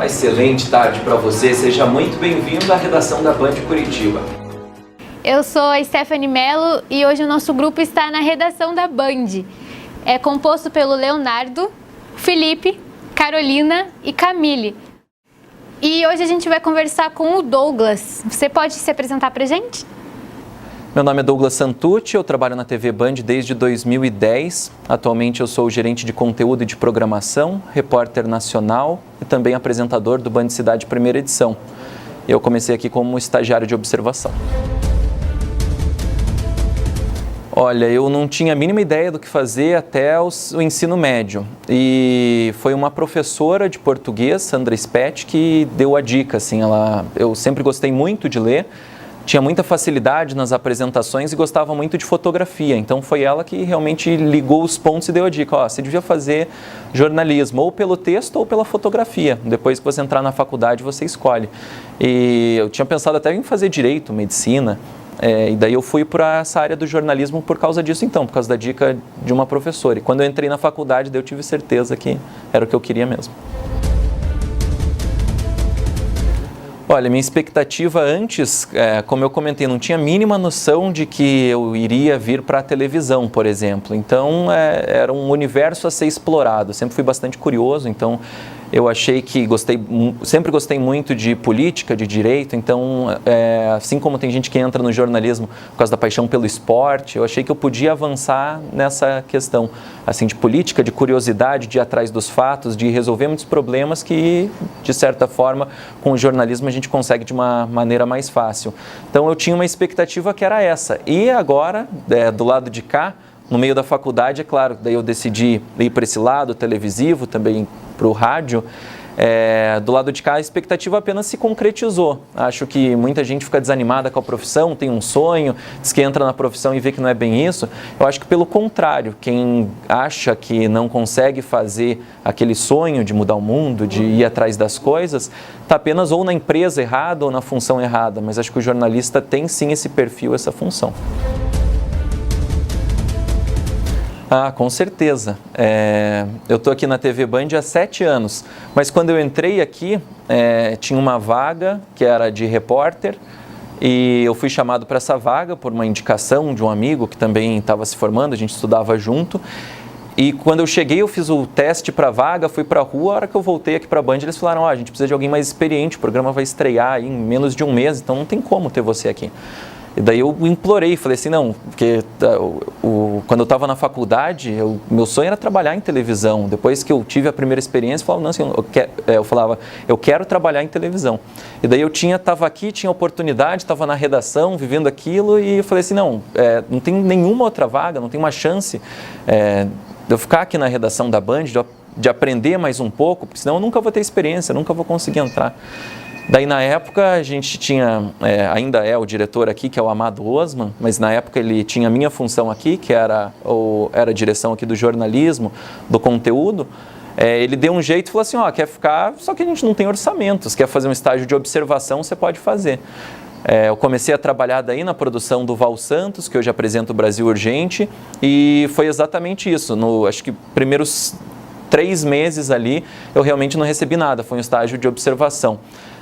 Uma excelente tarde para você, seja muito bem-vindo à redação da Band Curitiba. Eu sou a Stephanie Mello e hoje o nosso grupo está na redação da Band. É composto pelo Leonardo, Felipe, Carolina e Camille. E hoje a gente vai conversar com o Douglas. Você pode se apresentar pra gente? Meu nome é Douglas Santucci, eu trabalho na TV Band desde 2010. Atualmente eu sou gerente de conteúdo e de programação, repórter nacional e também apresentador do Band Cidade Primeira Edição. Eu comecei aqui como estagiário de observação. Olha, eu não tinha a mínima ideia do que fazer até o ensino médio. E foi uma professora de português, Sandra Spett, que deu a dica. Assim, eu sempre gostei muito de ler, tinha muita facilidade nas apresentações e gostava muito de fotografia. Então foi ela que realmente ligou os pontos e deu a dica. Ó, você devia fazer jornalismo ou pelo texto ou pela fotografia. Depois que você entrar na faculdade, você escolhe. E eu tinha pensado até em fazer direito, medicina. E daí eu fui para essa área do jornalismo por causa disso então, por causa da dica de uma professora. E quando eu entrei na faculdade, eu tive certeza que era o que eu queria mesmo. Olha, minha expectativa antes, como eu comentei, não tinha a mínima noção de que eu iria vir para a televisão, por exemplo. Então, era um universo a ser explorado. Sempre fui bastante curioso, então eu achei que sempre gostei muito de política, de direito. Então, assim como tem gente que entra no jornalismo por causa da paixão pelo esporte, eu achei que eu podia avançar nessa questão assim, de política, de curiosidade, de ir atrás dos fatos, de resolver muitos problemas que, de certa forma, com o jornalismo a gente consegue de uma maneira mais fácil. Então, eu tinha uma expectativa que era essa. E agora, do lado de cá, no meio da faculdade, é claro, daí eu decidi ir para esse lado televisivo, também para o rádio. Do lado de cá, a expectativa apenas se concretizou. Acho que muita gente fica desanimada com a profissão, tem um sonho, diz que entra na profissão e vê que não é bem isso. Eu acho que pelo contrário, quem acha que não consegue fazer aquele sonho de mudar o mundo, de ir atrás das coisas, está apenas ou na empresa errada ou na função errada. Mas acho que o jornalista tem sim esse perfil, essa função. Ah, com certeza. Eu estou aqui na TV Band há 7 anos, mas quando eu entrei aqui, tinha uma vaga que era de repórter e eu fui chamado para essa vaga por uma indicação de um amigo que também estava se formando, a gente estudava junto. E quando eu cheguei, eu fiz o teste para a vaga, fui para a rua, a hora que eu voltei aqui para a Band, eles falaram, a gente precisa de alguém mais experiente, o programa vai estrear aí em menos de um mês, então não tem como ter você aqui. E daí eu implorei, falei assim, não, porque quando eu estava na faculdade, meu sonho era trabalhar em televisão. Depois que eu tive a primeira experiência, eu falava, eu quero trabalhar em televisão. E daí eu estava aqui, tinha oportunidade, estava na redação, vivendo aquilo, e eu falei assim, não tem nenhuma outra vaga, não tem uma chance de eu ficar aqui na redação da Band, de aprender mais um pouco, porque senão eu nunca vou ter experiência, nunca vou conseguir entrar. Daí, na época, a gente tinha, ainda é o diretor aqui, que é o Amado Osman, mas na época ele tinha a minha função aqui, que era a direção aqui do jornalismo, do conteúdo. Ele deu um jeito e falou assim, quer ficar, só que a gente não tem orçamentos, quer fazer um estágio de observação, você pode fazer. Eu comecei a trabalhar daí na produção do Val Santos, que hoje apresenta o Brasil Urgente, e foi exatamente isso. Acho que primeiros 3 meses ali, eu realmente não recebi nada, foi um estágio de observação.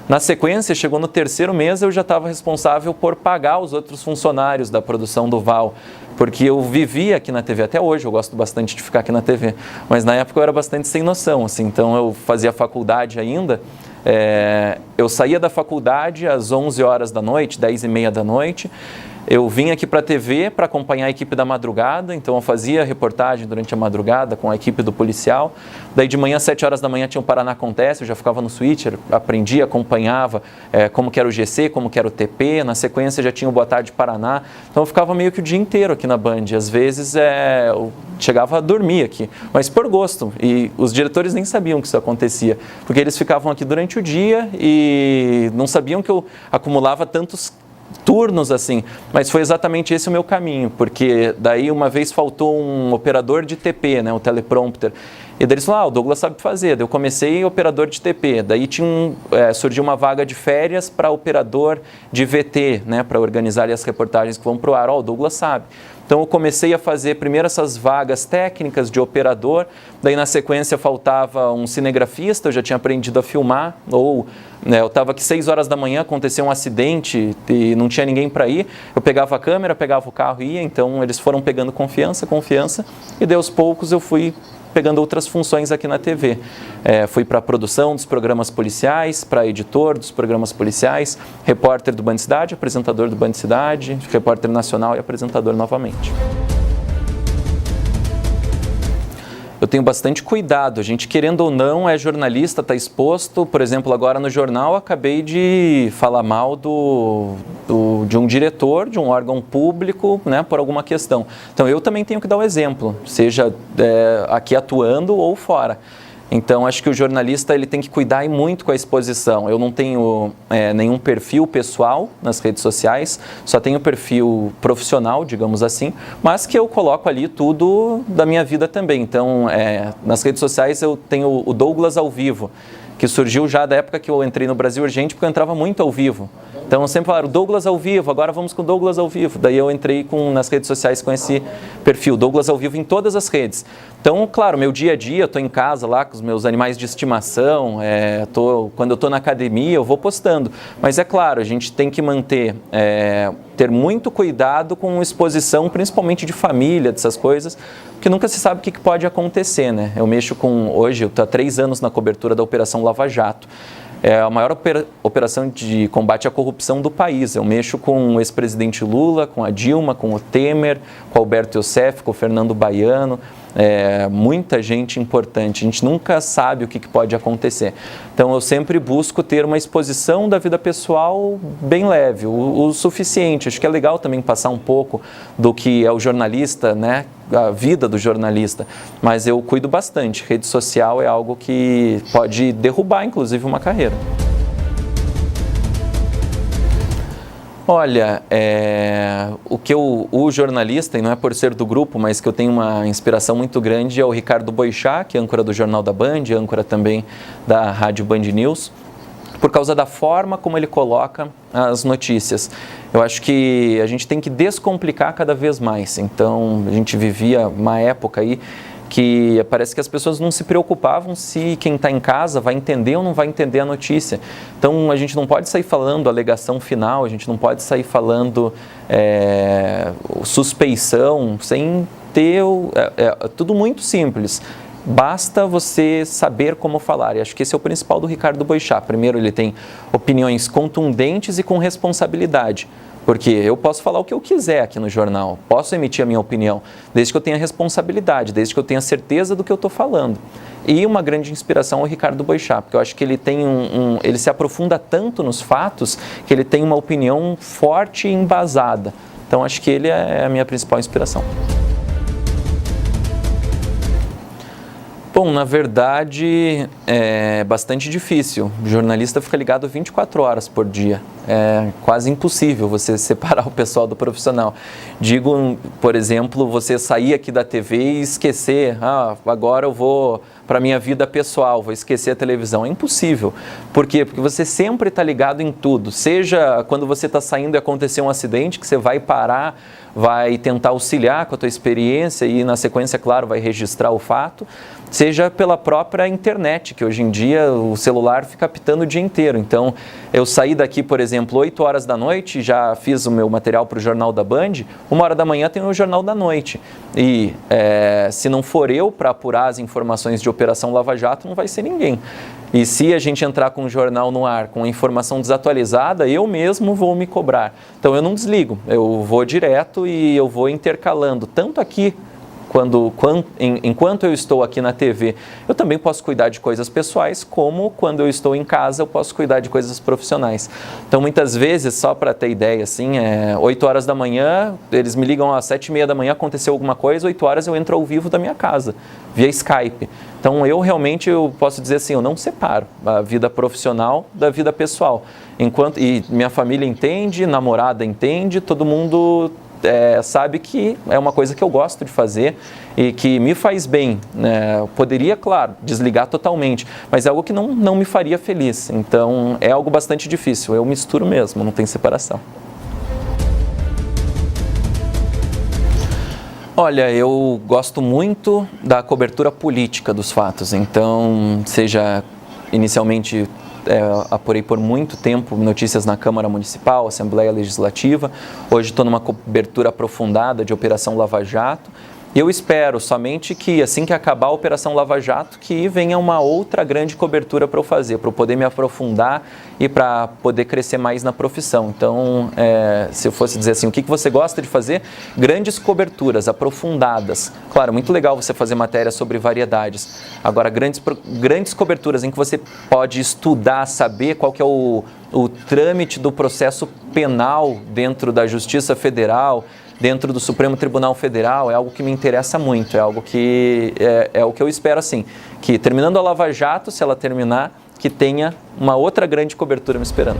Na sequência, chegou no 3º mês, eu já estava responsável por pagar os outros funcionários da produção do Val, porque eu vivia aqui na TV, até hoje eu gosto bastante de ficar aqui na TV, mas na época eu era bastante sem noção, assim, então eu fazia faculdade ainda, eu saía da faculdade às 11 horas da noite, 10h30 da noite, eu vim aqui para a TV para acompanhar a equipe da madrugada, então eu fazia reportagem durante a madrugada com a equipe do policial. Daí de manhã, 7 horas da manhã, tinha o Paraná Acontece, eu já ficava no switcher, aprendia, acompanhava como que era o GC, como que era o TP, na sequência já tinha o Boa Tarde Paraná. Então eu ficava meio que o dia inteiro aqui na Band, às vezes eu chegava a dormir aqui, mas por gosto. E os diretores nem sabiam que isso acontecia, porque eles ficavam aqui durante o dia e não sabiam que eu acumulava tantos turnos assim, mas foi exatamente esse o meu caminho, porque daí uma vez faltou um operador de TP, né, o teleprompter, e daí eles falaram, o Douglas sabe fazer. Daí eu comecei operador de TP, daí surgiu uma vaga de férias para operador de VT, né, para organizar ali as reportagens que vão para o ar, o Douglas sabe. Então eu comecei a fazer primeiro essas vagas técnicas de operador, daí na sequência faltava um cinegrafista, eu já tinha aprendido a filmar, ou eu estava aqui 6 horas da manhã, aconteceu um acidente e não tinha ninguém para ir, eu pegava a câmera, pegava o carro e ia, então eles foram pegando confiança, e daí aos poucos eu fui pegando outras funções aqui na TV. Fui para a produção dos programas policiais, para editor dos programas policiais, repórter do Band Cidade, apresentador do Band Cidade, repórter nacional e apresentador novamente. Eu tenho bastante cuidado, a gente querendo ou não é jornalista, está exposto, por exemplo, agora no jornal acabei de falar mal de um diretor, de um órgão público, né, por alguma questão. Então eu também tenho que dar o exemplo, seja aqui atuando ou fora. Então, acho que o jornalista ele tem que cuidar muito com a exposição. Eu não tenho nenhum perfil pessoal nas redes sociais, só tenho perfil profissional, digamos assim, mas que eu coloco ali tudo da minha vida também. Então, nas redes sociais eu tenho o Douglas ao Vivo, que surgiu já da época que eu entrei no Brasil Urgente, porque eu entrava muito ao vivo. Então, eu sempre falava, Douglas ao Vivo, agora vamos com o Douglas ao Vivo. Daí eu entrei nas redes sociais com esse perfil, Douglas ao Vivo em todas as redes. Então, claro, meu dia a dia, eu estou em casa lá com os meus animais de estimação, quando eu estou na academia, eu vou postando. Mas é claro, a gente tem que ter muito cuidado com exposição, principalmente de família, dessas coisas, porque nunca se sabe o que pode acontecer, né? Hoje eu estou há 3 anos na cobertura da Operação Lava Jato. É a maior operação de combate à corrupção do país. Eu mexo com o ex-presidente Lula, com a Dilma, com o Temer, com o Alberto Youssef, com o Fernando Baiano, muita gente importante. A gente nunca sabe o que pode acontecer. Então eu sempre busco ter uma exposição da vida pessoal bem leve, o suficiente. Acho que é legal também passar um pouco do que é o jornalista, né? A vida do jornalista, mas eu cuido bastante. Rede social é algo que pode derrubar, inclusive, uma carreira. Olha, o jornalista, e não é por ser do grupo, mas que eu tenho uma inspiração muito grande, é o Ricardo Boixá, que é âncora do Jornal da Band, âncora também da Rádio Band News, por causa da forma como ele coloca as notícias. Eu acho que a gente tem que descomplicar cada vez mais. Então, a gente vivia uma época aí que parece que as pessoas não se preocupavam se quem está em casa vai entender ou não vai entender a notícia. Então, a gente não pode sair falando alegação final, a gente não pode sair falando suspeição, sem ter... tudo muito simples. Basta você saber como falar, e acho que esse é o principal do Ricardo Boixá. Primeiro, ele tem opiniões contundentes e com responsabilidade, porque eu posso falar o que eu quiser aqui no jornal, posso emitir a minha opinião, desde que eu tenha responsabilidade, desde que eu tenha certeza do que eu estou falando. E uma grande inspiração é o Ricardo Boixá, porque eu acho que ele tem ele se aprofunda tanto nos fatos que ele tem uma opinião forte e embasada. Então, acho que ele é a minha principal inspiração. Bom, na verdade, é bastante difícil. O jornalista fica ligado 24 horas por dia. É quase impossível você separar o pessoal do profissional. Digo, por exemplo, você sair aqui da TV e esquecer, agora eu vou para a minha vida pessoal, vou esquecer a televisão. É impossível. Por quê? Porque você sempre está ligado em tudo. Seja quando você está saindo e acontecer um acidente, que você vai parar, vai tentar auxiliar com a tua experiência e, na sequência, claro, vai registrar o fato, seja pela própria internet, que hoje em dia o celular fica apitando o dia inteiro. Então, eu saí daqui, por exemplo, 8 horas da noite, já fiz o meu material para o Jornal da Band, 1h da manhã tem o Jornal da Noite. E se não for eu para apurar as informações de Operação Lava Jato, não vai ser ninguém. E se a gente entrar com o jornal no ar, com a informação desatualizada, eu mesmo vou me cobrar. Então eu não desligo, eu vou direto e eu vou intercalando, tanto aqui, enquanto eu estou aqui na TV, eu também posso cuidar de coisas pessoais, como quando eu estou em casa, eu posso cuidar de coisas profissionais. Então, muitas vezes, só para ter ideia, assim, 8 horas da manhã, eles me ligam às 7h30 da manhã, aconteceu alguma coisa, 8 horas eu entro ao vivo da minha casa, via Skype. Então, eu posso dizer assim, eu não separo a vida profissional da vida pessoal. E minha família entende, namorada entende, todo mundo sabe que é uma coisa que eu gosto de fazer e que me faz bem. Eu poderia, claro, desligar totalmente, mas é algo que não me faria feliz. Então, é algo bastante difícil. Eu misturo mesmo, não tem separação. Olha, eu gosto muito da cobertura política dos fatos, então, seja inicialmente apurei por muito tempo notícias na Câmara Municipal, Assembleia Legislativa, hoje estou numa cobertura aprofundada de Operação Lava Jato. Eu espero somente que, assim que acabar a Operação Lava Jato, que venha uma outra grande cobertura para eu fazer, para eu poder me aprofundar e para poder crescer mais na profissão. Então, se eu fosse dizer assim, o que você gosta de fazer? Grandes coberturas, aprofundadas. Claro, muito legal você fazer matéria sobre variedades. Agora, grandes coberturas em que você pode estudar, saber qual que é o trâmite do processo penal dentro da Justiça Federal, dentro do Supremo Tribunal Federal, é algo que me interessa muito, é algo que é o que eu espero, assim, que terminando a Lava Jato, se ela terminar, que tenha uma outra grande cobertura me esperando.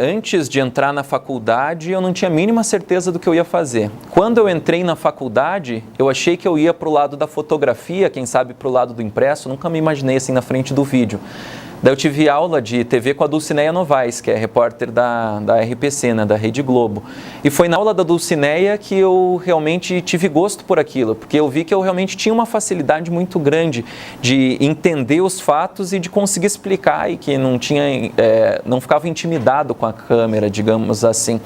Antes de entrar na faculdade, eu não tinha a mínima certeza do que eu ia fazer. Quando eu entrei na faculdade, eu achei que eu ia para o lado da fotografia, quem sabe para o lado do impresso, nunca me imaginei assim na frente do vídeo. Daí eu tive aula de TV com a Dulcineia Novaes, que é repórter da RPC, né, da Rede Globo. E foi na aula da Dulcineia que eu realmente tive gosto por aquilo, porque eu vi que eu realmente tinha uma facilidade muito grande de entender os fatos e de conseguir explicar e que não ficava intimidado com a câmera, digamos assim.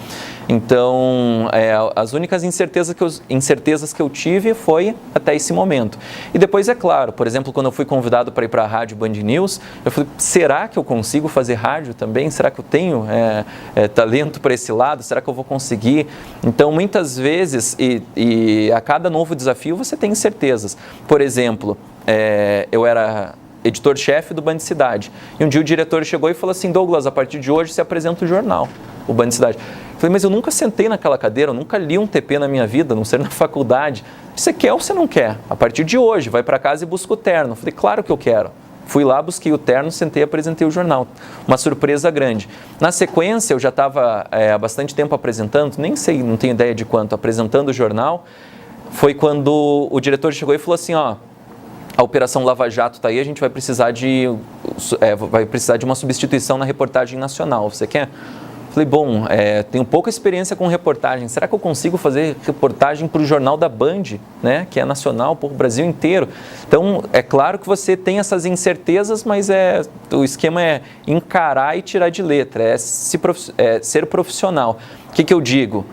Então, as únicas incertezas que eu tive foi até esse momento. E depois, é claro, por exemplo, quando eu fui convidado para ir para a Rádio Band News, eu falei, será que eu consigo fazer rádio também? Será que eu tenho talento para esse lado? Será que eu vou conseguir? Então, muitas vezes, e a cada novo desafio, você tem incertezas. Por exemplo, eu era editor-chefe do Band Cidade. E um dia o diretor chegou e falou assim, Douglas, a partir de hoje você apresenta o jornal, o Band Cidade. Eu falei, mas eu nunca sentei naquela cadeira, eu nunca li um TP na minha vida, a não ser na faculdade. Você quer ou você não quer? A partir de hoje, vai para casa e busca o terno. Eu falei, claro que eu quero. Fui lá, busquei o terno, sentei e apresentei o jornal. Uma surpresa grande. Na sequência, eu já estava há bastante tempo apresentando, nem sei, não tenho ideia de quanto, apresentando o jornal. Foi quando o diretor chegou e falou assim, ó, a Operação Lava Jato está aí, a gente vai precisar de uma substituição na reportagem nacional. Você quer? Falei, bom, tenho pouca experiência com reportagem, será que eu consigo fazer reportagem para o jornal da Band, né, que é nacional, para o Brasil inteiro? Então, é claro que você tem essas incertezas, mas o esquema é encarar e tirar de letra, ser profissional. O que eu digo?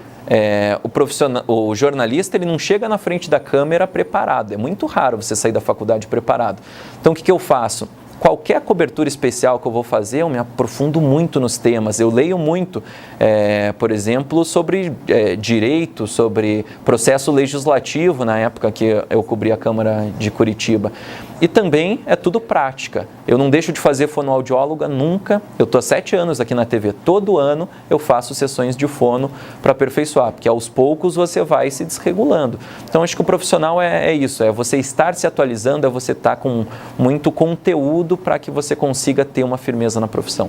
O jornalista ele não chega na frente da câmera preparado, é muito raro você sair da faculdade preparado. Então, o que eu faço? Qualquer cobertura especial que eu vou fazer, eu me aprofundo muito nos temas. Eu leio muito, por exemplo, sobre direito, sobre processo legislativo, na época que eu cobri a Câmara de Curitiba. E também é tudo prática. Eu não deixo de fazer fonoaudióloga nunca. Eu estou há 7 anos aqui na TV. Todo ano eu faço sessões de fono para aperfeiçoar, porque aos poucos você vai se desregulando. Então, acho que o profissional é isso, é você estar se atualizando, é você estar com muito conteúdo para que você consiga ter uma firmeza na profissão.